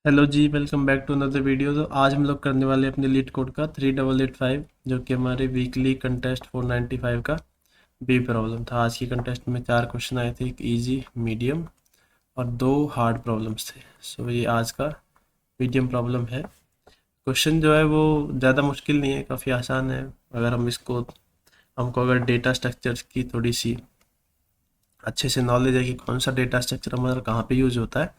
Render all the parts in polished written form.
Hello जी, welcome back to another video. तो आज हम लोग करने वाले हैं अपने लीड कोड का 3885, जो कि हमारे वीकली कंटेस्ट 495 का बी प्रॉब्लम था। आज की कंटेस्ट में 4 क्वेश्चन आए थे, एक इजी, मीडियम और 2 हार्ड प्रॉब्लम्स थे। सो ये आज का मीडियम प्रॉब्लम है। क्वेश्चन जो है वो ज़्यादा मुश्किल नहीं है, काफ़ी आसान है। अगर हमको अगर डेटा स्ट्रक्चर्स की थोड़ी सी अच्छे से नॉलेज है कि कौन सा डेटा स्ट्रक्चर हमारा कहाँ पे यूज़ होता है,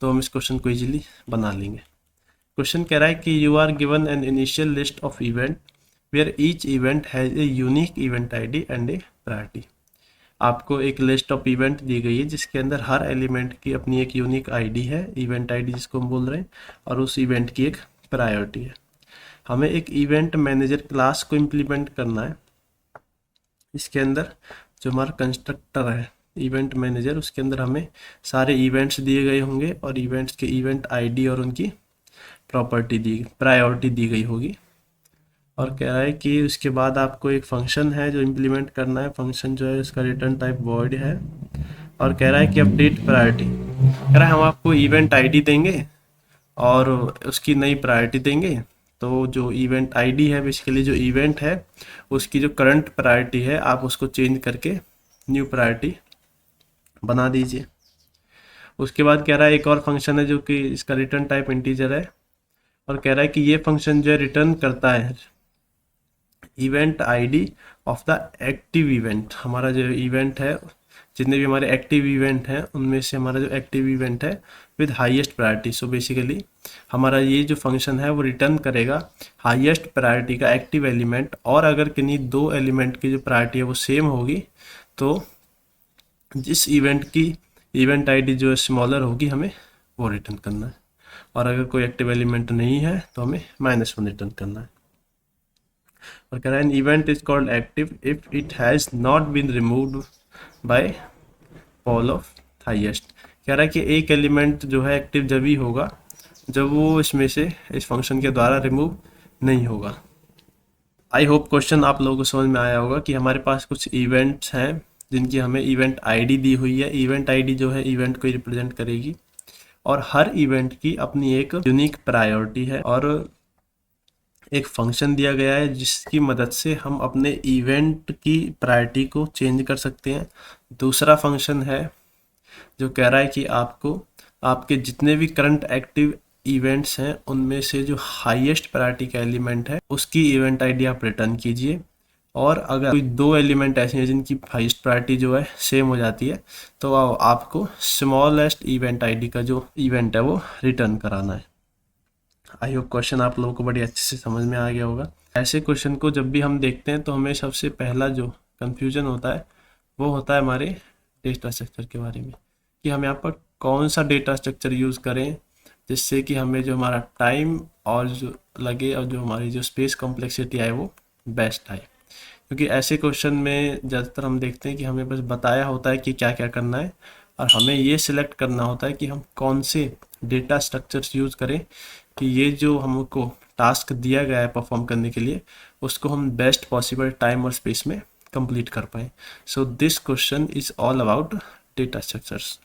तो हम इस क्वेश्चन को इजीली बना लेंगे। क्वेश्चन कह रहा है कि you are given an initial list of event where each event has a unique event ID and a priority. आपको एक लिस्ट ऑफ इवेंट दी गई है जिसके अंदर हर एलिमेंट की अपनी एक यूनिक आईडी है, इवेंट आईडी जिसको हम बोल रहे हैं, और उस इवेंट की एक प्रायोरिटी है। हमें एक इवेंट मैनेजर क्लास को इम्प्लीमेंट करना है। इसके अंदर जो हमारा कंस्ट्रक्टर है इवेंट मैनेजर, उसके अंदर हमें सारे इवेंट्स दिए गए होंगे और इवेंट्स के इवेंट आईडी और उनकी प्रायोरिटी दी गई होगी। और कह रहा है कि उसके बाद आपको एक फंक्शन है जो इम्प्लीमेंट करना है। फंक्शन जो है उसका रिटर्न टाइप वॉइड है, और कह रहा है कि अपडेट प्रायोरिटी। कह रहा है हम आपको इवेंट आईडी देंगे और उसकी नई प्रायोरिटी देंगे। तो जो इवेंट आईडी है, बेसिकली जो इवेंट है उसकी जो करंट प्रायोरिटी है, आप उसको चेंज करके न्यू प्रायोरिटी बना दीजिए। उसके बाद कह रहा है एक और फंक्शन है जो कि इसका रिटर्न टाइप इंटीजर है, और कह रहा है कि ये फंक्शन जो है रिटर्न करता है event ID of the active event. हमारा जो इवेंट है, जितने भी हमारे एक्टिव इवेंट हैं उनमें से हमारा जो एक्टिव इवेंट है with highest priority. So basically हमारा ये जो फंक्शन है वो रिटर्न करेगा हाईएस्ट प्रायोरिटी का एक्टिव एलिमेंट, और अगर किन्हीं 2 एलिमेंट की जो प्रायोरिटी है वो सेम होगी तो जिस इवेंट की इवेंट आईडी जो है स्मॉलर होगी हमें वो रिटर्न करना है, और अगर कोई एक्टिव एलिमेंट नहीं है तो हमें -1 रिटर्न करना है। और कह रहा है an event is called active if it has not been removed by poll of highest. कह रहा है कि एक एलिमेंट जो है एक्टिव जब ही होगा जब वो इसमें से इस फंक्शन के द्वारा रिमूव नहीं होगा। आई होप क्वेश्चन आप लोगों को समझ में आया होगा कि हमारे पास कुछ इवेंट्स हैं जिनकी हमें इवेंट आईडी दी हुई है। इवेंट आईडी जो है इवेंट को रिप्रेजेंट करेगी, और हर इवेंट की अपनी एक यूनिक प्रायोरिटी है, और एक फंक्शन दिया गया है जिसकी मदद से हम अपने इवेंट की प्रायोरिटी को चेंज कर सकते हैं। दूसरा फंक्शन है जो कह रहा है कि आपको आपके जितने भी करंट एक्टिव इवेंट्स हैं उनमें से जो हाईएस्ट प्रायोरिटी का एलिमेंट है उसकी इवेंट आईडी आप रिटर्न कीजिए। और अगर कोई 2 एलिमेंट ऐसे हैं जिनकी हाईएस्ट प्रायोरिटी जो है सेम हो जाती है तो आपको स्मॉलेस्ट इवेंट आईडी का जो इवेंट है वो रिटर्न कराना है। आई होप क्वेश्चन आप लोगों को बड़ी अच्छे से समझ में आ गया होगा। ऐसे क्वेश्चन को जब भी हम देखते हैं तो हमें सबसे पहला जो कंफ्यूजन होता है वो होता है हमारे डेटा स्ट्रक्चर के बारे में, कि हम यहाँ पर कौन सा डेटा स्ट्रक्चर यूज़ करें जिससे कि हमें जो हमारा टाइम और जो लगे और जो हमारी जो स्पेस कॉम्प्लेक्सिटी आए वो बेस्ट आए। क्योंकि ऐसे क्वेश्चन में ज़्यादातर हम देखते हैं कि हमें बस बताया होता है कि क्या क्या करना है, और हमें ये सिलेक्ट करना होता है कि हम कौन से डेटा स्ट्रक्चर्स यूज़ करें कि ये जो हमको टास्क दिया गया है परफॉर्म करने के लिए उसको हम बेस्ट पॉसिबल टाइम और स्पेस में कंप्लीट कर पाएँ। So this question is all about data structures.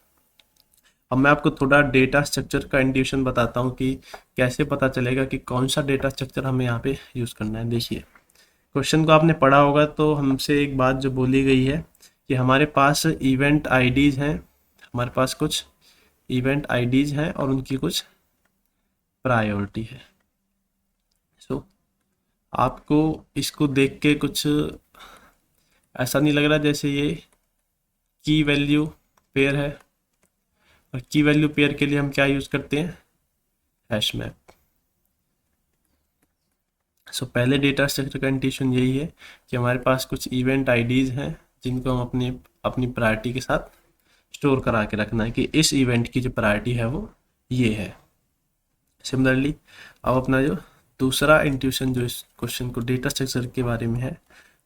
अब मैं आपको थोड़ा डेटा स्ट्रक्चर का इंट्यूशन बताता हूँ कि कैसे पता चलेगा कि कौन सा डेटा स्ट्रक्चर हमें यहाँ पे यूज़ करना है। देखिए, क्वेश्चन को आपने पढ़ा होगा तो हमसे एक बात जो बोली गई है कि हमारे पास इवेंट आईडीज़ हैं, हमारे पास कुछ इवेंट आईडीज़ हैं और उनकी कुछ प्रायोरिटी है। सो आपको इसको देख के कुछ ऐसा नहीं लग रहा जैसे ये की वैल्यू पेयर है, और की वैल्यू पेयर के लिए हम क्या यूज़ करते हैं, हैश मैप। सो पहले डेटा स्ट्रक्चर का इंट्यूशन यही है कि हमारे पास कुछ इवेंट आईडीज़ हैं जिनको हम अपनी अपनी प्रायोरिटी के साथ स्टोर करा के रखना है कि इस इवेंट की जो प्रायोरिटी है वो ये है। सिमिलरली अब अपना जो दूसरा इंट्यूशन जो इस क्वेश्चन को डेटा स्ट्रक्चर के बारे में है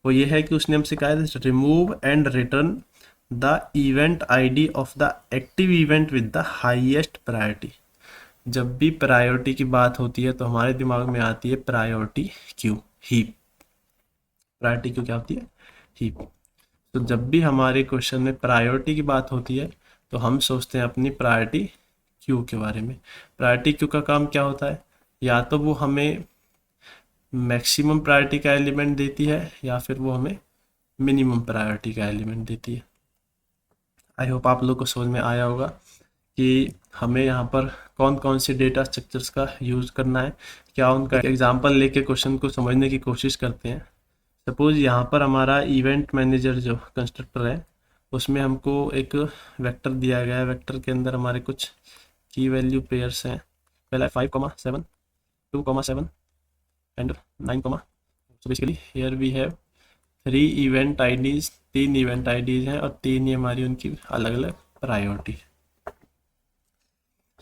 वो ये है कि उसने हमसे कहा है remove and return the event ID of the active event with the highest priority. जब भी प्रायोरिटी की बात होती है तो हमारे दिमाग में आती है priority queue, heap. Priority queue क्या होती है, हीप। तो जब भी हमारे क्वेश्चन में प्रायोरिटी की बात होती है तो हम सोचते हैं अपनी प्रायोरिटी क्यू के बारे में। प्रायोरिटी क्यू का काम क्या होता है, या तो वो हमें मैक्सिमम प्रायोरिटी का एलिमेंट देती है या फिर वो हमें मिनिमम प्रायोरिटी का एलिमेंट देती है। आई होप आप लोग को समझ में आया होगा कि हमें यहाँ पर कौन कौन से डेटा स्ट्रक्चर्स का यूज़ करना है, क्या उनका एग्जांपल लेके क्वेश्चन को समझने की कोशिश करते हैं। सपोज यहाँ पर हमारा इवेंट मैनेजर जो कंस्ट्रक्टर है उसमें हमको एक वेक्टर दिया गया है। वेक्टर के अंदर हमारे कुछ की वैल्यू पेयर्स हैं। पहला 5,7, 2,7 and 9, so basically here we have 3 event IDs, 3 event IDs हैं और 3 ही हमारी उनकी अलग अलग प्रायोरिटी है।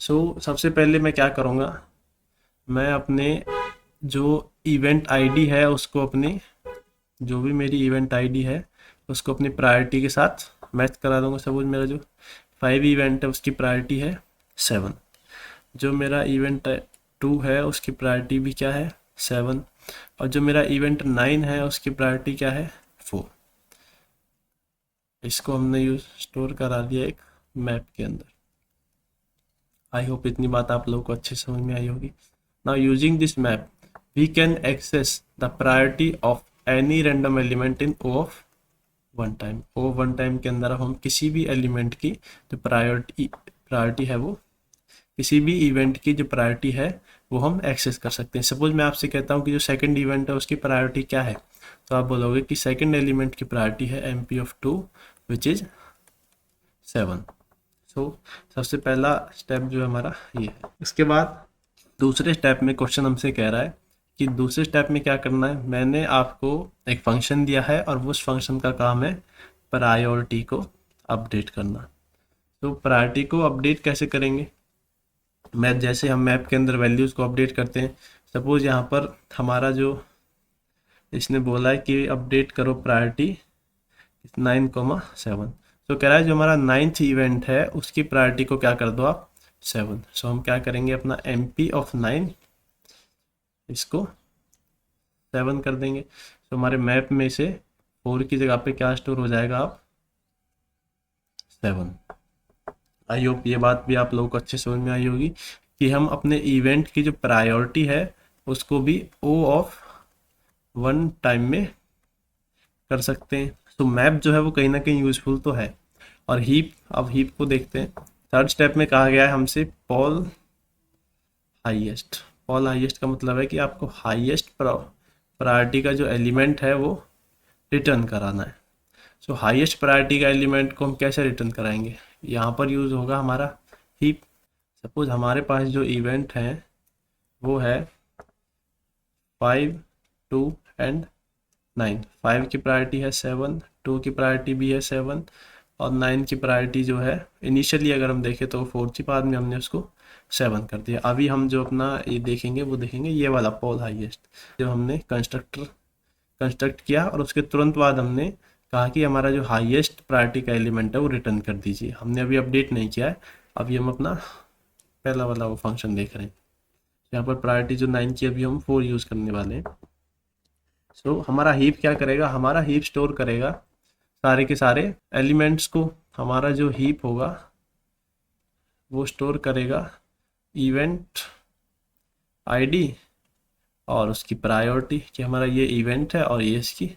सो सबसे पहले मैं क्या करूँगा, मैं अपने जो इवेंट आईडी है उसको अपनी जो भी मेरी इवेंट आईडी है उसको अपनी प्रायोरिटी के साथ मैच करा दूंगा। सपोज मेरा जो 5 इवेंट है उसकी प्रायोरिटी है 7, जो मेरा इवेंट 2 है उसकी प्रायोरिटी भी क्या है 7, और जो मेरा इवेंट 9 है उसकी प्रायोरिटी क्या है 4। इसको हमने यूज स्टोर करा दिया एक मैप के अंदर। आई होप इतनी बात आप लोगों को अच्छे समझ में आई होगी। Now using this map we can access the priority of any random element in O of one time. O one time के अंदर हम किसी भी एलिमेंट की जो प्रायोरिटी है वो किसी भी इवेंट की जो प्रायोरिटी है वो हम एक्सेस कर सकते हैं। सपोज मैं आपसे कहता हूँ कि जो सेकंड इवेंट है उसकी प्रायोरिटी क्या है, तो आप बोलोगे कि सेकंड एलिमेंट की प्रायोरिटी है MP ऑफ 2 विच इज 7। सो सबसे पहला स्टेप जो है हमारा ये है। इसके बाद दूसरे स्टेप में क्वेश्चन हमसे कह रहा है कि दूसरे स्टेप में क्या करना है। मैंने आपको एक फंक्शन दिया है और उस फंक्शन का काम है प्रायोरिटी को अपडेट करना। तो प्रायोरिटी को अपडेट कैसे करेंगे, मैं जैसे हम मैप के अंदर वैल्यूज़ को अपडेट करते हैं। सपोज यहाँ पर हमारा जो इसने बोला है कि अपडेट करो प्रायोरिटी 9,7, तो कह रहा है जो हमारा 9th इवेंट है उसकी प्रायोरिटी को क्या कर दो आप 7। सो हम क्या करेंगे, अपना MP ऑफ 9 इसको 7 कर देंगे। तो हमारे मैप में से 4 की जगह पे क्या स्टोर हो जाएगा आप 7। आई होप ये बात भी आप लोगों को अच्छे समझ में आई होगी कि हम अपने इवेंट की जो प्रायोरिटी है उसको भी O ऑफ वन टाइम में कर सकते हैं। तो मैप जो है वो कहीं ना कहीं यूजफुल तो है। और हीप, अब हीप को देखते हैं। थर्ड स्टेप में कहा गया है हमसे पॉल हाईएस्ट। पॉल हाईएस्ट का मतलब है कि आपको हाईएस्ट प्रायोरिटी का जो एलिमेंट है वो रिटर्न कराना है। सो हाईएस्ट प्रायोरिटी का एलिमेंट को हम कैसे रिटर्न कराएंगे, यहाँ पर यूज़ होगा हमारा हीप। सपोज हमारे पास जो इवेंट है वो है 5, 2 एंड 9। 5 की प्रायोरिटी है 7, 2 की प्रायोरिटी भी है 7 और 9 की प्रायोरिटी जो है इनिशियली अगर हम देखें तो 4 थी, बाद में हमने उसको 7 कर दिया। अभी हम जो अपना ये देखेंगे वो देखेंगे ये वाला पॉल हाईएस्ट, जो हमने कंस्ट्रक्ट किया और उसके तुरंत बाद हमने कहा कि हमारा जो हाईएस्ट प्रायोरिटी का एलिमेंट है वो रिटर्न कर दीजिए। हमने अभी अपडेट नहीं किया है, अभी हम अपना पहला वाला वो फंक्शन देख रहे हैं। यहाँ पर प्रायोरिटी जो 9 की अभी हम 4 यूज़ करने वाले हैं। सो हमारा हीप क्या करेगा, हमारा हीप स्टोर करेगा सारे के सारे एलिमेंट्स को। हमारा जो हीप होगा वो स्टोर करेगा इवेंट आईडी और उसकी प्रायोरिटी कि हमारा ये इवेंट है और ये इसकी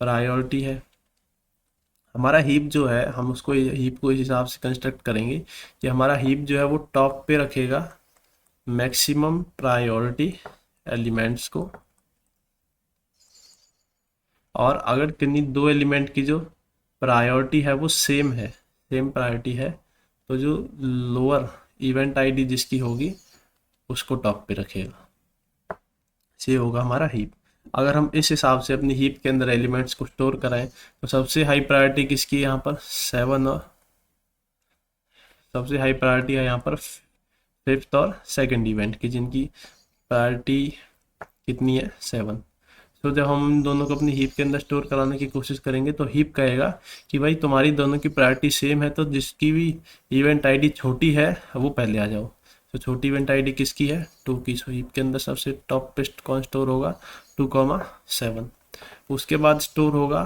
प्रायोरिटी है। हमारा हीप जो है हम उसको हीप को इस हिसाब से कंस्ट्रक्ट करेंगे कि हमारा हीप जो है वो टॉप पे रखेगा मैक्सिमम प्रायोरिटी एलिमेंट्स को, और अगर किन्हीं 2 एलिमेंट की जो प्रायोरिटी है वो सेम प्रायोरिटी है, तो जो लोअर इवेंट आईडी जिसकी होगी उसको टॉप पे रखेगा। ये होगा हमारा हीप। अगर हम इस हिसाब से अपनी हीप के अंदर एलिमेंट्स को स्टोर कराएं तो सबसे हाई प्रायोरिटी किसकी है यहाँ पर 7, और सबसे हाई प्रायोरिटी है यहाँ पर 5th और 2nd इवेंट की, जिनकी प्रायोरिटी कितनी है 7। तो जब हम दोनों को अपनी हीप के अंदर स्टोर कराने की कोशिश करेंगे तो हीप कहेगा कि भाई तुम्हारी दोनों की प्रायोरिटी सेम है, तो जिसकी भी इवेंट आईडी छोटी है वो पहले आ जाओ। तो छोटी इवेंट आईडी किसकी है 2 की। सो हीप के अंदर सबसे टॉप पे कौन स्टोर होगा 2,7। उसके बाद स्टोर होगा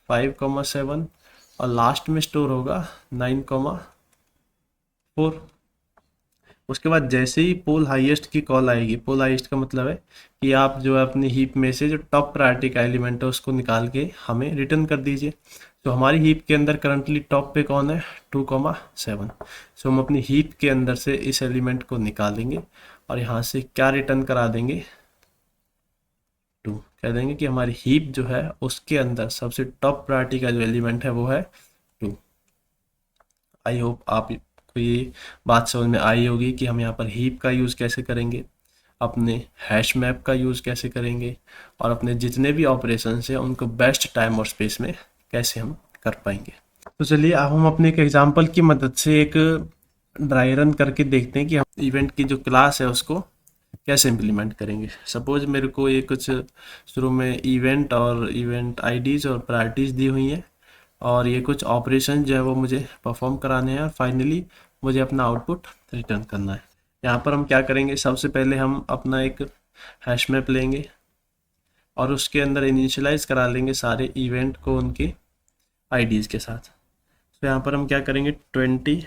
5,7 और लास्ट में स्टोर होगा 9,4। उसके बाद जैसे ही पोल हाईएस्ट की कॉल आएगी, पोल हाईएस्ट का मतलब है कि आप जो है अपनी हीप में से जो टॉप प्रायोरिटी का एलिमेंट है उसको निकाल के हमें रिटर्न कर दीजिए। तो हमारी हीप के अंदर करंटली टॉप पे कौन है, 2,7। सो हम अपनी हीप के अंदर से इस एलिमेंट को निकालेंगे और यहाँ से क्या रिटर्न करा देंगे, 2। कह देंगे कि हमारी हीप जो है उसके अंदर सबसे टॉप प्रायोरिटी का जो एलिमेंट है वो है 2। आई होप आपको ये बात समझ में आई होगी कि हम यहाँ पर हीप का यूज़ कैसे करेंगे, अपने हैश मैप का यूज़ कैसे करेंगे, और अपने जितने भी ऑपरेशंस हैं उनको बेस्ट टाइम और स्पेस में कैसे हम कर पाएंगे। तो चलिए अब हम अपने एक एग्जांपल की मदद से एक ड्राई रन करके देखते हैं कि हम इवेंट की जो क्लास है उसको कैसे इम्प्लीमेंट करेंगे। सपोज मेरे को ये कुछ शुरू में इवेंट और इवेंट आईडीज़ और प्रायोरिटीज़ दी हुई हैं, और ये कुछ ऑपरेशन जो है वो मुझे परफॉर्म कराने हैं, और फाइनली मुझे अपना आउटपुट रिटर्न करना है। यहाँ पर हम क्या करेंगे, सबसे पहले हम अपना एक हैश मैप लेंगे और उसके अंदर इनिशियलाइज करा लेंगे सारे इवेंट को उनके आईडीज़ के साथ। तो यहाँ पर हम क्या करेंगे, 20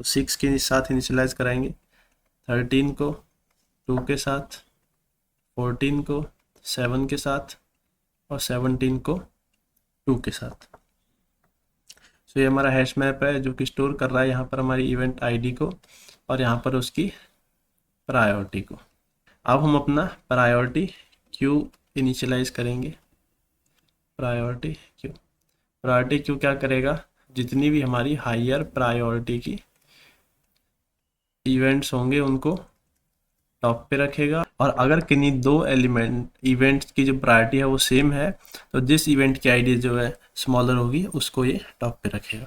को 6 के साथ इनिशियलाइज कराएंगे, 13 को 2 के साथ, 14 को 7 के साथ, और 17 को 2 के साथ। सो ये हमारा हैश मैप है जो कि स्टोर कर रहा है यहाँ पर हमारी इवेंट आईडी को और यहाँ पर उसकी प्रायोरिटी को। अब हम अपना प्रायोरिटी क्यू इनिशियलाइज करेंगे। प्रायोरिटी क्यू क्या करेगा, जितनी भी हमारी हायर प्रायोरिटी की इवेंट्स होंगे उनको टॉप पे रखेगा, और अगर किन्हीं दो इवेंट्स की जो प्रायोरिटी है वो सेम है तो जिस इवेंट की आईडी जो है स्मॉलर होगी उसको ये टॉप पे रखेगा।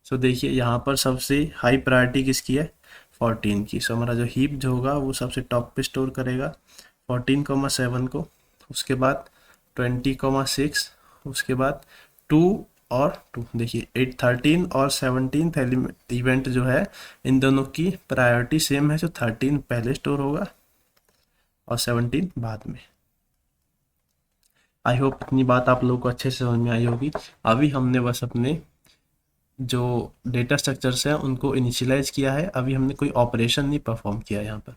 सो देखिए यहाँ पर सबसे हाई प्रायोरिटी किसकी है, 14 की। सो हमारा जो हीप जो होगा वो सबसे टॉप पे स्टोर करेगा 14,7 को, उसके बाद 20,6, उसके बाद 2 और 2। देखिए 13 और 17 इवेंट जो है इन दोनों की प्रायोरिटी सेम है, जो 13 पहले स्टोर होगा और 17 बाद में। आई होप इतनी बात आप लोगों को अच्छे से समझ में आई होगी। अभी हमने बस अपने जो डेटा स्ट्रक्चर्स हैं उनको इनिशियलाइज किया है, अभी हमने कोई ऑपरेशन नहीं परफॉर्म किया। यहाँ पर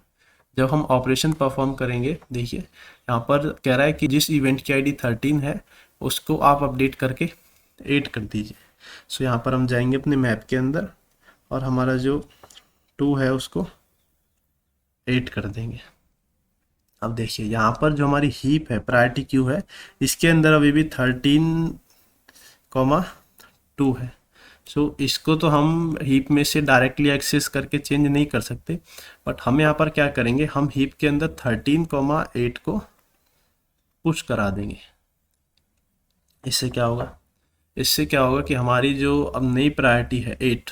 जब हम ऑपरेशन परफॉर्म करेंगे, देखिए यहाँ पर कह रहा है कि जिस इवेंट की आईडी 13 है उसको आप अपडेट करके 8 कर दीजिए। सो यहाँ पर हम जाएंगे अपने मैप के अंदर और हमारा जो 2 है उसको 8 कर देंगे। अब देखिए यहाँ पर जो हमारी हीप है, प्रायोरिटी क्यू है, इसके अंदर अभी भी 13,2 है। सो इसको तो हम हीप में से डायरेक्टली एक्सेस करके चेंज नहीं कर सकते, बट हम यहाँ पर क्या करेंगे, हम हीप के अंदर 13,8 को पुश करा देंगे। इससे क्या होगा कि हमारी जो अब नई प्रायोरिटी है 8,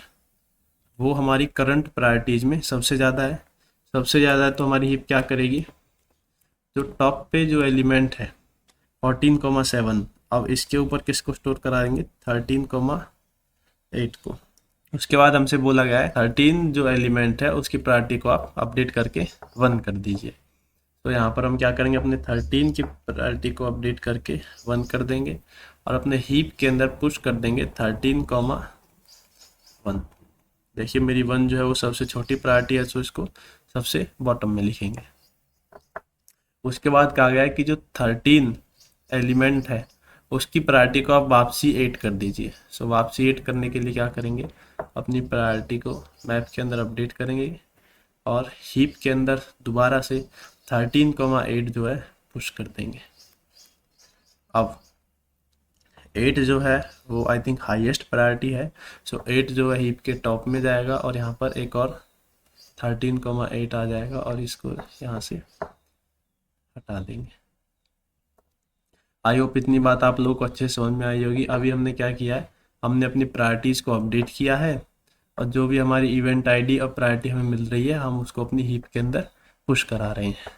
वो हमारी करंट प्रायोरिटीज में सबसे ज़्यादा है। तो हमारी हीप क्या करेगी, जो टॉप पे जो एलिमेंट है 14,7, अब इसके ऊपर किसको स्टोर कराएंगे, 13,8 को। उसके बाद हमसे बोला गया है 13 जो एलिमेंट है उसकी प्रायोरिटी को आप अपडेट करके 1 कर दीजिए। तो यहाँ पर हम क्या करेंगे, अपने 13 की प्रायोरिटी को अपडेट करके 1 कर देंगे और अपने हीप के अंदर पुश कर देंगे 13,1। देखिए मेरी 1 जो है वो सबसे छोटी प्रायोरिटी है, तो इसको सबसे बॉटम में लिखेंगे। उसके बाद कहा गया है कि जो 13 एलिमेंट है उसकी प्रायोरिटी को आप वापसी 8 कर दीजिए। सो वापसी 8 करने के लिए क्या करेंगे, अपनी प्रायोरिटी को मैप के अंदर अपडेट करेंगे और हीप के अंदर दोबारा से 13,8 जो है पुश कर देंगे। अब 8 जो है वो आई थिंक हाईएस्ट प्रायोरिटी है, सो 8 जो है हीप के टॉप में जाएगा और यहाँ पर एक और 13,8 आ जाएगा और इसको यहाँ से हटा देंगे। आई होप इतनी बात आप लोगों को अच्छे से समझ में आई होगी। अभी हमने क्या किया है, हमने अपनी प्रायोरिटीज़ को अपडेट किया है और जो भी हमारी इवेंट आईडी और प्रायोरिटी हमें मिल रही है हम उसको अपनी हीप के अंदर पुश करा रहे हैं।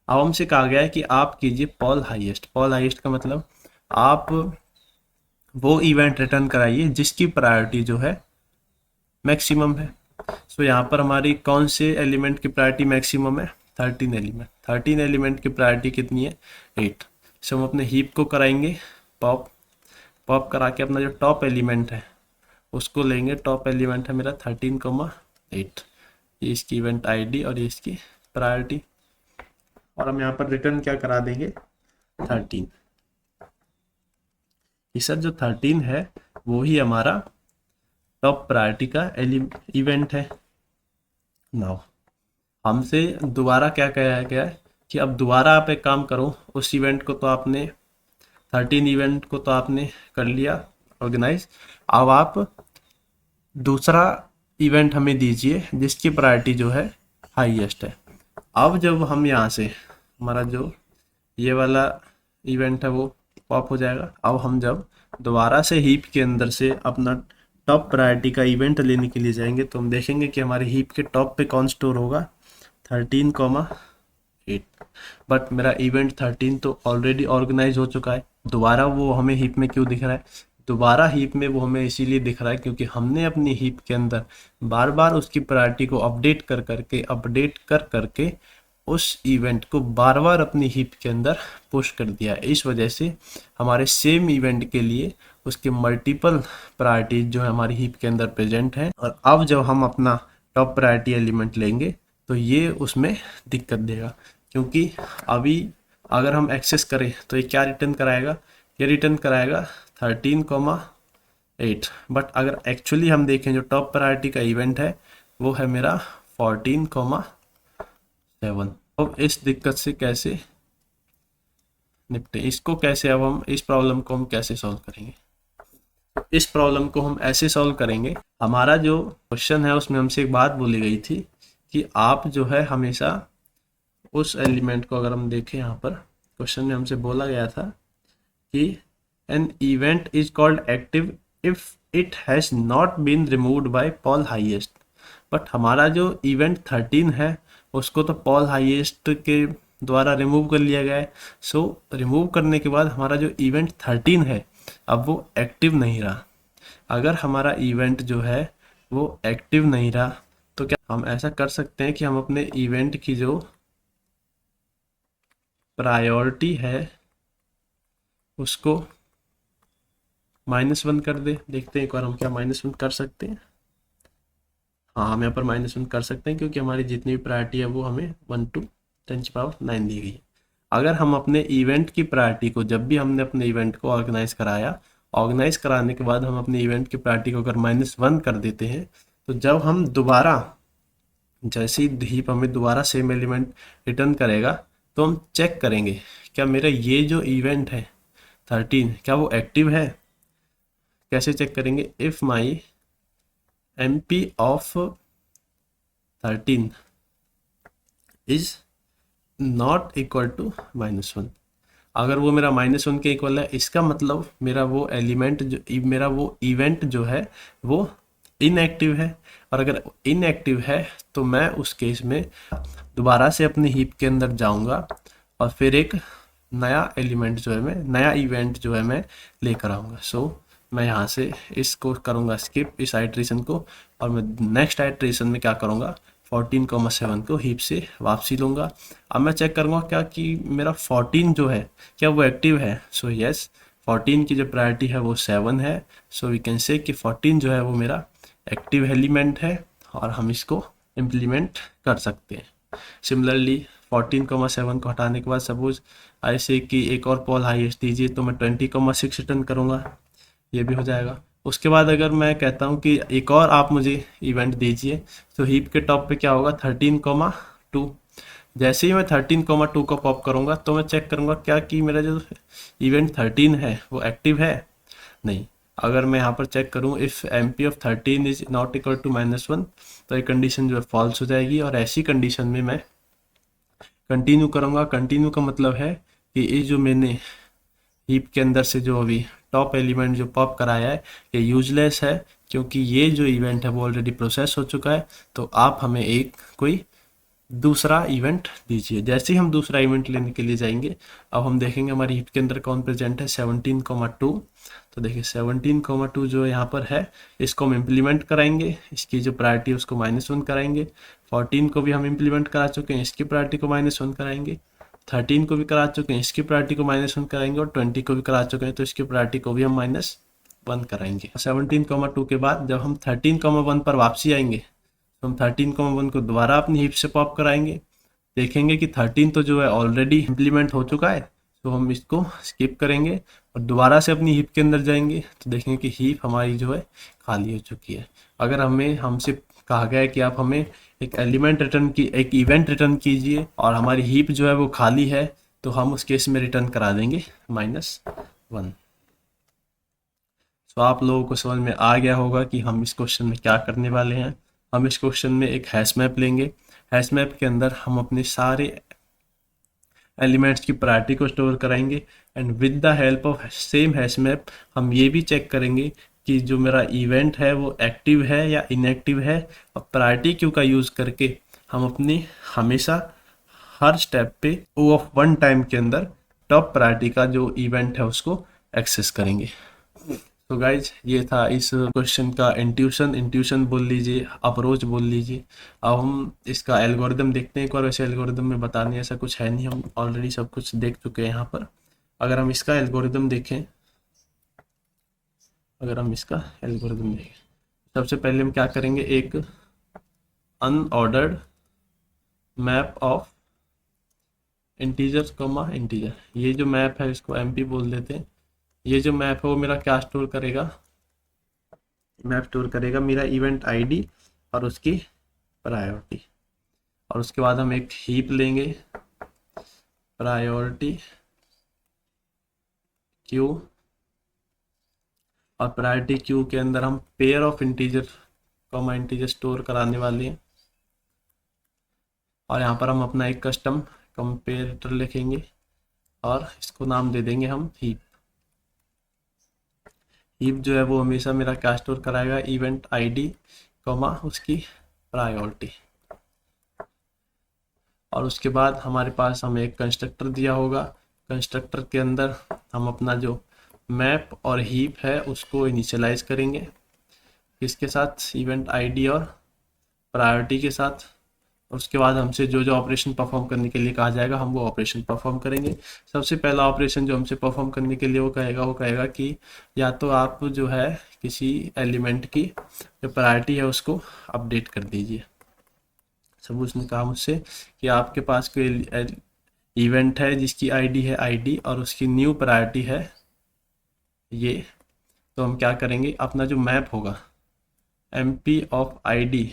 अब हमसे कहा गया है कि आप कीजिए पॉल हाईएस्ट का मतलब आप वो इवेंट रिटर्न कराइए जिसकी प्रायोरिटी जो है मैक्सिमम है। सो यहाँ पर हमारी कौन से एलिमेंट की प्रायोरिटी मैक्सिमम है, 13 एलिमेंट की प्रायोरिटी कितनी है, 8। सो हम अपने हीप को कराएंगे पॉप करा के अपना जो टॉप एलिमेंट है उसको लेंगे। टॉप एलिमेंट है मेरा 13,8। ये इसकी इवेंट आईडी और ये इसकी प्रायोरिटी, और हम यहाँ पर रिटर्न क्या करा देंगे 13। ये सर जो 13 है वो ही हमारा टॉप प्रायोरिटी का इवेंट है। नाउ हमसे दोबारा क्या कहा गया है कि अब दोबारा आप एक काम करो, उस इवेंट को तो आपने 13 इवेंट को तो आपने कर लिया ऑर्गेनाइज, अब आप दूसरा इवेंट हमें दीजिए जिसकी प्रायोरिटी जो है हाईएस्ट है। अब जब हम यहाँ से हमारा जो ये वाला इवेंट है वो पॉप हो जाएगा। अब हम जब दोबारा से हीप के अंदर से अपना टॉप प्रायोरिटी का इवेंट लेने के लिए जाएंगे तो हम देखेंगे कि हमारे हीप के टॉप पे कौन स्टोर होगा 13,8। बट मेरा इवेंट 13 तो ऑलरेडी ऑर्गेनाइज हो चुका है, दोबारा वो हमें हीप में क्यों दिख रहा है? दोबारा हीप में वो हमें इसीलिए दिख रहा है क्योंकि हमने अपनी हीप के अंदर बार बार उसकी प्रायोरिटी को अपडेट कर करके उस इवेंट को बार बार अपनी हीप के अंदर पुश कर दिया है। इस वजह से हमारे सेम इवेंट के लिए उसके मल्टीपल प्रायोरिटी जो है हमारी हीप के अंदर प्रेजेंट है, और अब जब हम अपना टॉप प्रायोरिटी एलिमेंट लेंगे तो ये उसमें दिक्कत देगा, क्योंकि अभी अगर हम एक्सेस करें तो ये क्या रिटर्न कराएगा? ये रिटर्न कराएगा 13,8। बट अगर एक्चुअली हम देखें जो टॉप प्रायोरिटी का इवेंट है वो है मेरा 14,7। अब इस दिक्कत से कैसे निपटे, इसको कैसे, अब हम इस प्रॉब्लम को हम कैसे सॉल्व करेंगे? इस प्रॉब्लम को हम ऐसे सॉल्व करेंगे, हमारा जो क्वेश्चन है उसमें हमसे एक बात बोली गई थी कि आप जो है हमेशा उस एलिमेंट को, अगर हम देखें यहाँ पर क्वेश्चन में हमसे बोला गया था कि an event is called active if it has not been removed by poll highest. But हमारा जो इवेंट 13 है उसको तो पॉल हाईएस्ट के द्वारा रिमूव कर लिया गया है। सो रिमूव करने के बाद हमारा जो इवेंट 13 है अब वो एक्टिव नहीं रहा। अगर हमारा इवेंट जो है वो एक्टिव नहीं रहा तो क्या हम ऐसा कर सकते हैं कि हम अपने इवेंट की जो प्रायोरिटी है उसको -1 कर दे। देखते हैं एक बार हम क्या -1 कर सकते हैं। हाँ, हम यहाँ पर -1 कर सकते हैं क्योंकि हमारी जितनी भी प्रायोरिटी है वो हमें 1 to 10⁹ दी गई है। अगर हम अपने इवेंट की प्रायोरिटी को, जब भी हमने अपने इवेंट को ऑर्गेनाइज कराया, ऑर्गेनाइज कराने के बाद हम अपने इवेंट की प्रायोरिटी को अगर -1 कर देते हैं तो जब हम दोबारा, जैसे ही हीप हमें दोबारा सेम एलिमेंट रिटर्न करेगा तो हम चेक करेंगे क्या मेरा ये जो इवेंट है 13 क्या वो एक्टिव है। कैसे चेक करेंगे? If my MP of 13 is not equal to -1। अगर वो मेरा -1 के इक्वल है इसका मतलब मेरा वो एलिमेंट जो, मेरा वो इवेंट जो है वो इनएक्टिव है। और अगर इनएक्टिव है तो मैं उस केस में दोबारा से अपनी हीप के अंदर जाऊंगा और फिर एक नया एलिमेंट जो है मैं, नया इवेंट जो है मैं लेकर आऊँगा। सो मैं यहाँ से इसको करूँगा स्किप, इस आइट्रेशन को, और मैं नेक्स्ट आइट्रेशन में क्या करूँगा 14,7 को हीप से वापसी लूँगा। अब मैं चेक करूँगा क्या कि मेरा 14 जो है क्या वो एक्टिव है। सो यस, 14 की जो प्रायोरिटी है वो 7 है। सो वी कैन से कि 14 जो है वो मेरा एक्टिव एलिमेंट है और हम इसको इम्प्लीमेंट कर सकते हैं। सिमिलरली 14,7 को हटाने के बाद सपोज ऐसे कि एक और पॉल हाईएस्ट दीजिए तो मैं 20,6 रिटर्न करूँगा, ये भी हो जाएगा। उसके बाद अगर मैं कहता हूँ कि एक और आप मुझे इवेंट दीजिए तो हीप के टॉप पे क्या होगा 13,2। जैसे ही मैं 13,2 को पॉप करूँगा तो मैं चेक करूँगा क्या कि मेरा जो इवेंट 13 है वो एक्टिव है, नहीं। अगर मैं यहाँ पर चेक करूँ if MP of 13 is not equal to -1 तो ये कंडीशन जो है फॉल्स हो जाएगी, और ऐसी कंडीशन में मैं कंटिन्यू करूँगा। कंटिन्यू का मतलब है कि ये जो मैंने हीप के अंदर से जो अभी टॉप एलिमेंट जो पॉप कराया है ये यूजलेस है, क्योंकि ये जो इवेंट है वो ऑलरेडी प्रोसेस हो चुका है। तो आप हमें एक कोई दूसरा इवेंट दीजिए। जैसे ही हम दूसरा इवेंट लेने के लिए जाएंगे, अब हम देखेंगे हमारी हीप के अंदर कौन प्रेजेंट है 17,2। तो देखिए 17,2 जो यहाँ पर है इसको हम इम्प्लीमेंट कराएंगे, इसकी जो प्रायोरिटी है उसको -1 कराएंगे। 14 को भी हम इम्प्लीमेंट करा चुके हैं, इसकी प्रायोरिटी को -1 कराएंगे। 13 को भी करा चुके हैं, इसकी प्रायोरिटी को -1 कराएंगे, और 20 को भी करा चुके हैं तो इसकी प्रायोरिटी को भी हम -1 कराएंगे। 17,2 के बाद जब हम 13,1 पर वापसी आएंगे तो हम 13,1 को दोबारा अपनी हीप से पॉप कराएंगे, देखेंगे कि 13 तो जो है ऑलरेडी इम्प्लीमेंट हो चुका है, तो हम इसको स्किप करेंगे और दोबारा से अपनी हीप के अंदर जाएंगे तो देखेंगे कि हीप हमारी जो है खाली हो चुकी है। अगर हमसे कहा गया है कि आप हमें एक एक इवेंट रिटर्न कीजिए और हमारी हीप जो है वो खाली है, तो हम उस केस में रिटर्न करा देंगे -1। तो आप लोगों को समझ में आ गया होगा कि हम इस क्वेश्चन में क्या करने वाले हैं। हम इस क्वेश्चन में एक हैश मैप लेंगे। हैश मैप के अंदर हम अपने सारे एलिमेंट्स की प्रायोरिटी को स्टोर कराएंगे and with the help of same hash map हम ये भी चेक करेंगे कि जो मेरा इवेंट है वो एक्टिव है या इनएक्टिव है, और प्रायोरिटी क्यू का यूज़ करके हम अपनी हमेशा हर स्टेप पे O(1) टाइम के अंदर टॉप प्रायोरिटी का जो इवेंट है उसको एक्सेस करेंगे। तो गाइज ये था इस क्वेश्चन का इंट्यूशन बोल लीजिए, अप्रोच बोल लीजिए। अब हम इसका एल्गोरिदम देखते हैं एक बार। वैसे एल्गोरिदम में बताने ऐसा कुछ है नहीं, हम ऑलरेडी सब कुछ देख चुके हैं यहाँ पर। अगर हम इसका एल्गोरिदम देखें सबसे पहले हम क्या करेंगे, एक unordered map of integer comma integer, ये जो मैप है इसको MP बोल देते हैं। ये जो मैप है वो मेरा क्या स्टोर करेगा, मैप स्टोर करेगा मेरा इवेंट ID और उसकी प्रायोरिटी। और उसके बाद हम एक हीप लेंगे, प्रायोरिटी क्यू, और प्रायोरिटी क्यू के अंदर हम pair of integer comma integer store कराने वाले हैं। और यहाँ पर हम अपना एक कस्टम कंपेरेटर लिखेंगे और इसको नाम दे देंगे हम हीप। हीप जो है वो हमेशा मेरा क्या स्टोर कराएगा, इवेंट ID कॉमा उसकी प्रायोरिटी। और उसके बाद हमारे पास हमें एक कंस्ट्रक्टर दिया होगा। कंस्ट्रक्टर के अंदर हम अपना जो मैप और हीप है उसको इनिशियलाइज करेंगे, इसके साथ इवेंट ID और प्रायोरिटी के साथ। उसके बाद हमसे जो जो ऑपरेशन परफॉर्म करने के लिए कहा जाएगा हम वो ऑपरेशन परफॉर्म करेंगे। सबसे पहला ऑपरेशन जो हमसे परफॉर्म करने के लिए वो कहेगा कि या तो आप जो है किसी एलिमेंट की जो प्रायोरिटी है उसको अपडेट कर दीजिए। सब उसने कहा मुझसे कि आपके पास कोई इवेंट है जिसकी ID है ID और उसकी न्यू प्रायोरिटी है ये, तो हम क्या करेंगे, अपना जो मैप होगा MP ऑफ ID,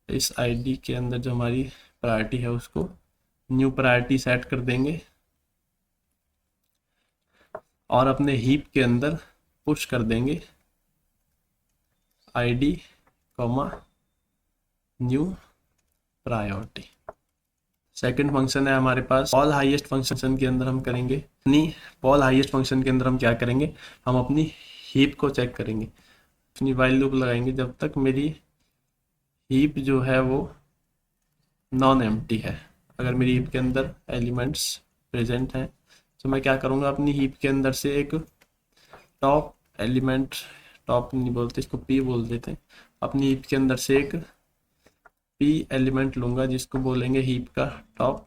इस ID के अंदर जो हमारी प्रायोरिटी है उसको न्यू प्रायोरिटी सेट कर देंगे और अपने हीप के अंदर पुश कर देंगे ID comma new priority. Second function है हमारे पास पॉल हाईएस्ट फंक्शन के अंदर हम करेंगे अपनी पॉल हाईएस्ट फंक्शन के अंदर हम क्या करेंगे, हम अपनी हीप को चेक करेंगे, अपनी वाइल लूप लगाएंगे जब तक मेरी हीप जो है वो नॉन एम्प्टी है। अगर मेरी हीप के अंदर एलिमेंट्स प्रेजेंट हैं तो मैं क्या करूँगा, अपनी हीप के अंदर से एक टॉप एलिमेंट, टॉप नहीं बोलते इसको P बोल देते हैं, अपनी हीप के अंदर से एक P एलिमेंट लूँगा जिसको बोलेंगे हीप का टॉप,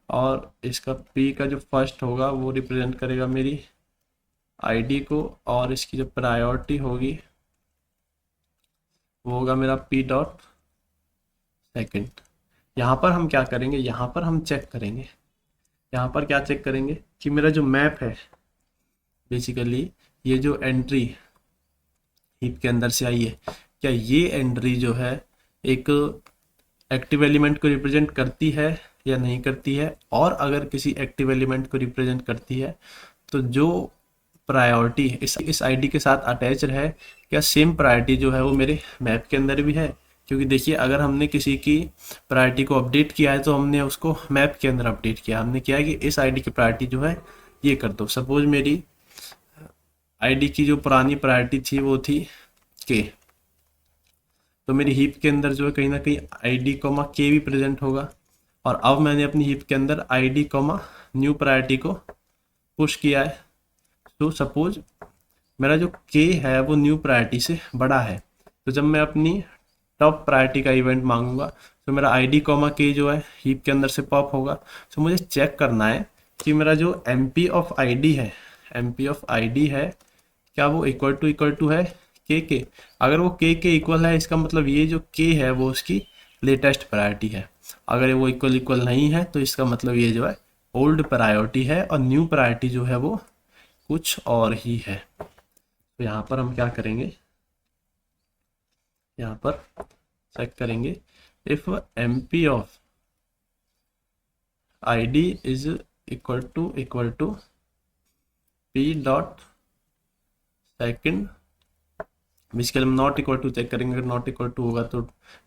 और इसका P का जो फर्स्ट होगा वो रिप्रेजेंट करेगा मेरी ID को, और इसकी जो प्रायोरिटी होगी वो होगा मेरा P डॉट सेकेंड। यहाँ पर हम क्या करेंगे, यहाँ पर हम चेक करेंगे, यहाँ पर क्या चेक करेंगे कि मेरा जो मैप है बेसिकली ये जो एंट्री हीप के अंदर से आई है, क्या ये एंट्री जो है एक एक्टिव एलिमेंट को रिप्रेजेंट करती है या नहीं करती है। और अगर किसी एक्टिव एलिमेंट को रिप्रेजेंट करती है तो जो प्रायोरिटी इस ID के साथ अटैच्ड है, क्या सेम प्रायोरिटी जो है वो मेरे मैप के अंदर भी है। क्योंकि देखिए अगर हमने किसी की प्रायोरिटी को अपडेट किया है तो हमने उसको मैप के अंदर अपडेट किया, हमने किया है कि इस ID की प्रायोरिटी जो है ये कर दो। सपोज मेरी ID की जो पुरानी प्रायोरिटी थी वो थी K, तो मेरी हीप के अंदर जो है कहीं ना कहीं ID कॉमा K भी प्रेजेंट होगा। और अब मैंने अपनी हीप के अंदर ID कॉमा न्यू प्रायोरिटी को पुश किया है, तो सपोज मेरा जो K है वो न्यू प्रायोरिटी से बड़ा है, तो जब मैं अपनी टॉप प्रायोरिटी का इवेंट मांगूंगा तो मेरा ID कॉमा K जो है हीप के अंदर से पॉप होगा। तो मुझे चेक करना है कि मेरा जो MP ऑफ ID है, MP ऑफ ID है क्या वो इक्वल टू है के अगर वो के इक्वल है, इसका मतलब ये जो के है वो उसकी लेटेस्ट प्रायोरिटी है। अगर वो इक्वल नहीं है तो इसका मतलब ये जो है ओल्ड प्रायोरिटी है, और न्यू प्रायोरिटी जो है वो कुछ और ही है। तो यहाँ पर हम क्या करेंगे, यहाँ पर चेक करेंगे if M P of I D is equal to P dot second. Basically हम नॉट इक्वल टू चेक करेंगे, अगर नॉट इक्वल टू होगा तो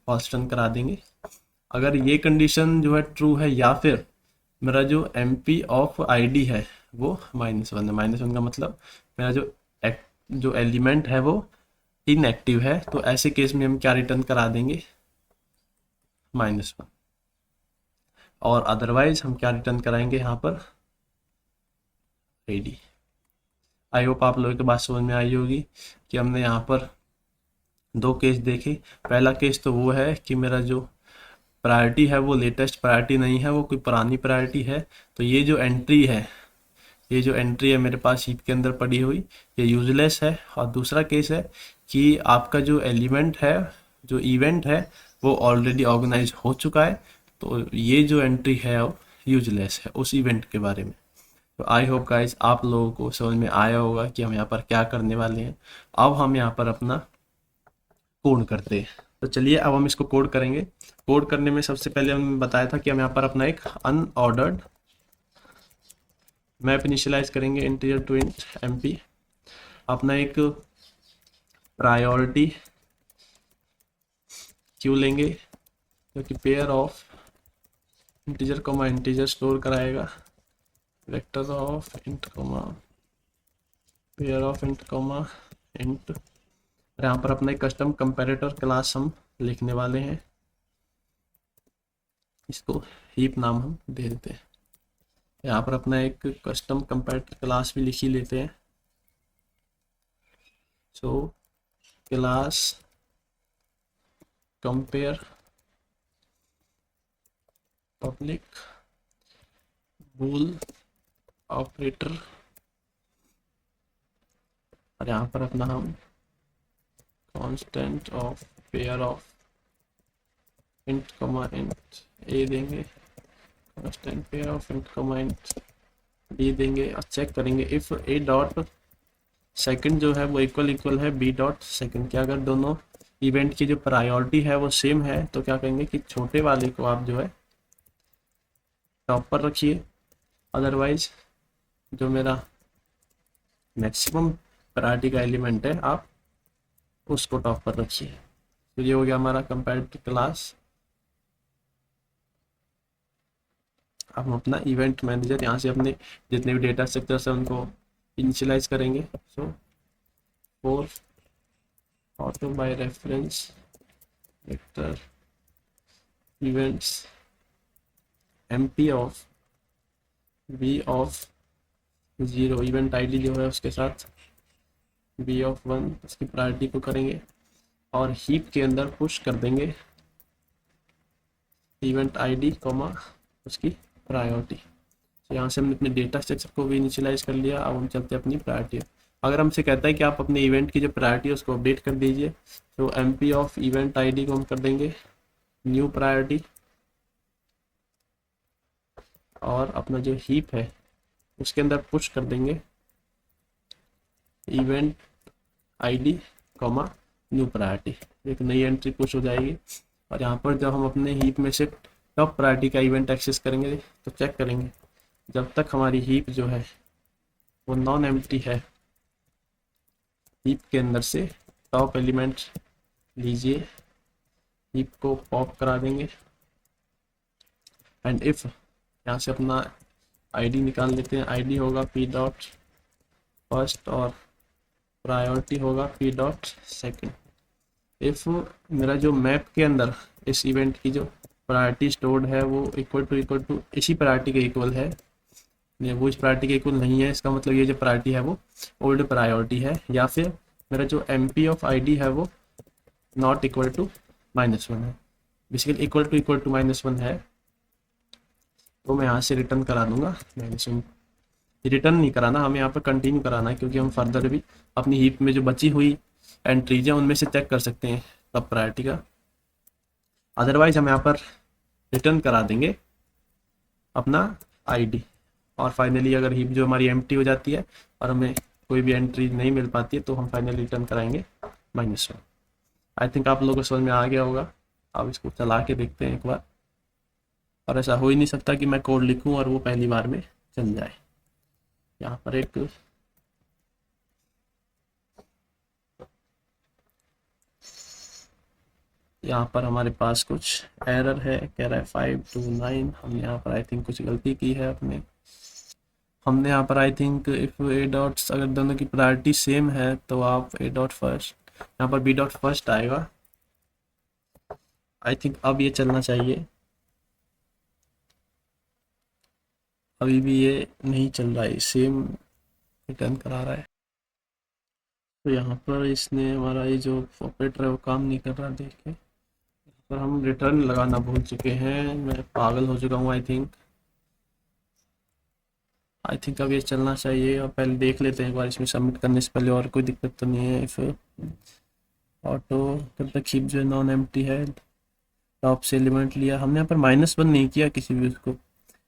फॉल्स टर्न करा देंगे। अगर ये कंडीशन जो है ट्रू है, या फिर मेरा जो M P of I D है वो -1 है। -1 का मतलब मेरा जो एलिमेंट है वो इनएक्टिव है, तो ऐसे केस में हम क्या रिटर्न करा देंगे, -1। और अदरवाइज हम क्या रिटर्न कराएंगे यहाँ पर, आई डी। आई होप आप लोगों की बात समझ में आई होगी कि हमने यहाँ पर दो केस देखे। पहला केस तो वो है कि मेरा जो प्रायोरिटी है वो लेटेस्ट प्रायोरिटी नहीं है, वो कोई पुरानी प्रायोरिटी है, तो ये जो एंट्री है मेरे पास हीप के अंदर पड़ी हुई, ये यूजलेस है। और दूसरा केस है कि आपका जो एलिमेंट है, जो इवेंट है वो ऑलरेडी ऑर्गेनाइज हो चुका है, तो ये जो एंट्री है वो यूजलेस है उस इवेंट के बारे में। तो आई होप गाइज आप लोगों को समझ में आया होगा कि हम यहाँ पर क्या करने वाले हैं। अब हम यहाँ पर अपना कोड करते हैं। तो चलिए अब हम इसको कोड करेंगे। कोड करने में सबसे पहले हमने बताया था कि हम यहाँ पर अपना एक अनऑर्डर्ड मैप इनिशियलाइज करेंगे, इंटीजर टू इंट एमपी। अपना एक प्रायोरिटी क्यू लेंगे जो कि पेयर ऑफ इंटीजर स्टोर कराएगा, vector of int pair of int. यहाँ पर अपना एक कस्टम कंपैरेटर क्लास हम लिखने वाले हैं, इसको हीप नाम हम दे देते हैं। यहाँ पर अपना एक कस्टम कंपैरेटर क्लास भी लिख ही लेते हैं। So class compare public bool operator, और यहाँ पर अपना हम constant of pair of int A देंगे, constant pair of int B देंगे, और चेक करेंगे इफ ए डॉट सेकंड जो है वो इक्वल है बी डॉट सेकंड। क्या अगर दोनों इवेंट की जो प्रायोरिटी है वो सेम है तो क्या कहेंगे कि छोटे वाले को आप जो है टॉप पर रखिए, अदरवाइज जो मेरा मैक्सिमम प्रायोरिटी का एलिमेंट है आप उसको टॉप पर रखिए। तो ये हो गया हमारा कंपैरेटिव क्लास। अब हम अपना इवेंट मैनेजर यहाँ से अपने जितने भी डेटा स्ट्रक्चर्स हैं उनको इनिशियलाइज करेंगे। So for auto by reference vector events M P of B of 0, event ID जो है उसके साथ बी ऑफ 1 उसकी प्रायोरिटी को करेंगे, और हीप के अंदर पुश कर देंगे इवेंट आईडी कॉमा उसकी प्रायोरिटी। तो यहाँ से हमने अपने डेटा स्ट्रक्चर को भी इनिशियलाइज कर लिया। अब हम चलते हैं अपनी प्रायोरिटी। अगर हमसे कहता है कि आप अपने इवेंट की जो प्रायोरिटी है उसको अपडेट कर दीजिए, तो M P of event ID को हम कर देंगे न्यू प्रायोरिटी, और अपना जो हीप है उसके अंदर पुश कर देंगे event ID comma new priority. एक नई एंट्री पुश हो जाएगी। और यहाँ पर जब हम अपने हीप में से टॉप प्रायोरिटी का इवेंट एक्सेस करेंगे तो चेक करेंगे जब तक हमारी हीप जो है वो नॉन एम्प्टी है, हीप के अंदर से टॉप एलिमेंट लीजिए, हीप को पॉप करा देंगे, एंड इफ यहाँ से अपना आईडी निकाल लेते हैं। आईडी होगा पी डॉट फर्स्ट और प्रायोरिटी होगा पी डॉट सेकेंड। इफ मेरा जो मैप के अंदर इस इवेंट की जो प्रायोरिटी स्टोर्ड है वो इक्वल टू इसी प्रायोरिटी के इक्वल है, वो इस प्रायोरिटी के इक्वल नहीं है, इसका मतलब ये जो प्रायोरिटी है वो ओल्ड प्रायोरिटी है, या फिर मेरा जो M P of I D है वो नॉट इक्वल टू -1 है। बेसिकली इक्वल टू -1 है, तो मैं यहाँ से रिटर्न करा दूंगा -1। रिटर्न नहीं कराना, हमें यहाँ पर कंटिन्यू कराना है, क्योंकि हम फर्दर भी अपनी हीप में जो बची हुई एंट्रीज हैं उनमें से चेक कर सकते हैं सब प्रायोरिटी का। अदरवाइज हम यहाँ पर रिटर्न करा देंगे अपना आईडी। और फाइनली अगर हीप जो हमारी एम्प्टी हो जाती है और हमें कोई भी एंट्री नहीं मिल पाती है तो हम फाइनली रिटर्न कराएंगे -1। आई थिंक आप लोगों को समझ में आ गया होगा। अब इसको चला के देखते हैं एक बार। और ऐसा हो ही नहीं सकता कि मैं कोड लिखूं और वो पहली बार में चल जाए। यहाँ पर एक यहाँ पर हमारे पास कुछ एरर है, कह रहा है 529। हमने यहाँ पर आई थिंक कुछ गलती की है अपने। हमने यहाँ पर I think if A dots अगर दोनों की प्रायोरिटी सेम है तो आप ए डॉट फर्स्ट, यहाँ पर बी डॉट फर्स्ट आएगा। आई थिंक अब ये चलना चाहिए। अभी भी ये नहीं चल रहा है, सेम रिटर्न करा रहा है। तो यहाँ पर इसने हमारा ये जो ऑपरेटर है वो काम नहीं कर रहा, देखिए। पर हम रिटर्न लगाना भूल चुके हैं, मैं पागल हो चुका हूँ। आई थिंक अब ये चलना चाहिए। और पहले देख लेते हैं एक बार इसमें सबमिट करने से पहले और कोई दिक्कत तो नहीं है। इफ ऑटो जब तक हीप जो है नॉन एम्प्टी है, टॉप से एलिमेंट लिया हमने, यहाँ पर -1 नहीं किया किसी भी उसको।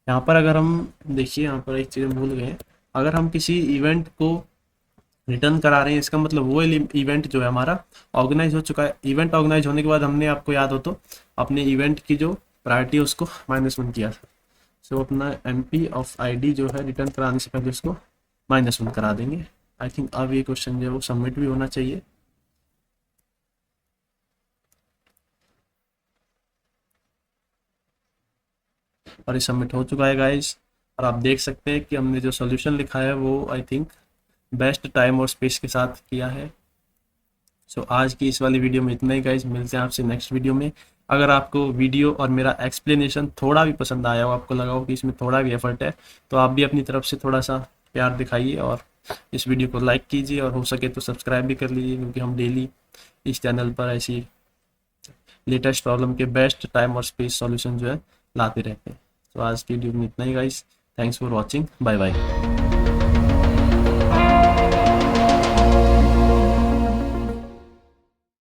यहाँ पर अगर हम देखिए, यहाँ पर एक चीज़ हम भूल गए। अगर हम किसी इवेंट को रिटर्न करा रहे हैं इसका मतलब वो इवेंट जो है हमारा ऑर्गेनाइज हो चुका है। इवेंट ऑर्गेनाइज होने के बाद हमने, आपको याद हो तो, अपने इवेंट की जो प्रायोरिटी है उसको -1 किया था। सो अपना MP ऑफ ID जो है रिटर्न कराने से पहले उसको -1 करा देंगे। आई थिंक अब ये क्वेश्चन जो है वो सबमिट भी होना चाहिए। और ये सबमिट हो चुका है गाइस। और आप देख सकते हैं कि हमने जो सॉल्यूशन लिखा है वो आई थिंक बेस्ट टाइम और स्पेस के साथ किया है। सो आज की इस वाली वीडियो में इतना ही गाइस, मिलते हैं आपसे नेक्स्ट वीडियो में। अगर आपको वीडियो और मेरा एक्सप्लेनेशन थोड़ा भी पसंद आया हो, आपको लगा हो कि इसमें थोड़ा भी एफर्ट है, तो आप भी अपनी तरफ से थोड़ा सा प्यार दिखाइए और इस वीडियो को लाइक कीजिए और हो सके तो सब्सक्राइब भी कर लीजिए, क्योंकि हम डेली इस चैनल पर ऐसी लेटेस्ट प्रॉब्लम के बेस्ट टाइम और स्पेस सॉल्यूशन जो है लाते रहते हैं। तो आज की वीडियो में इतना ही guys, thanks for watching, bye bye.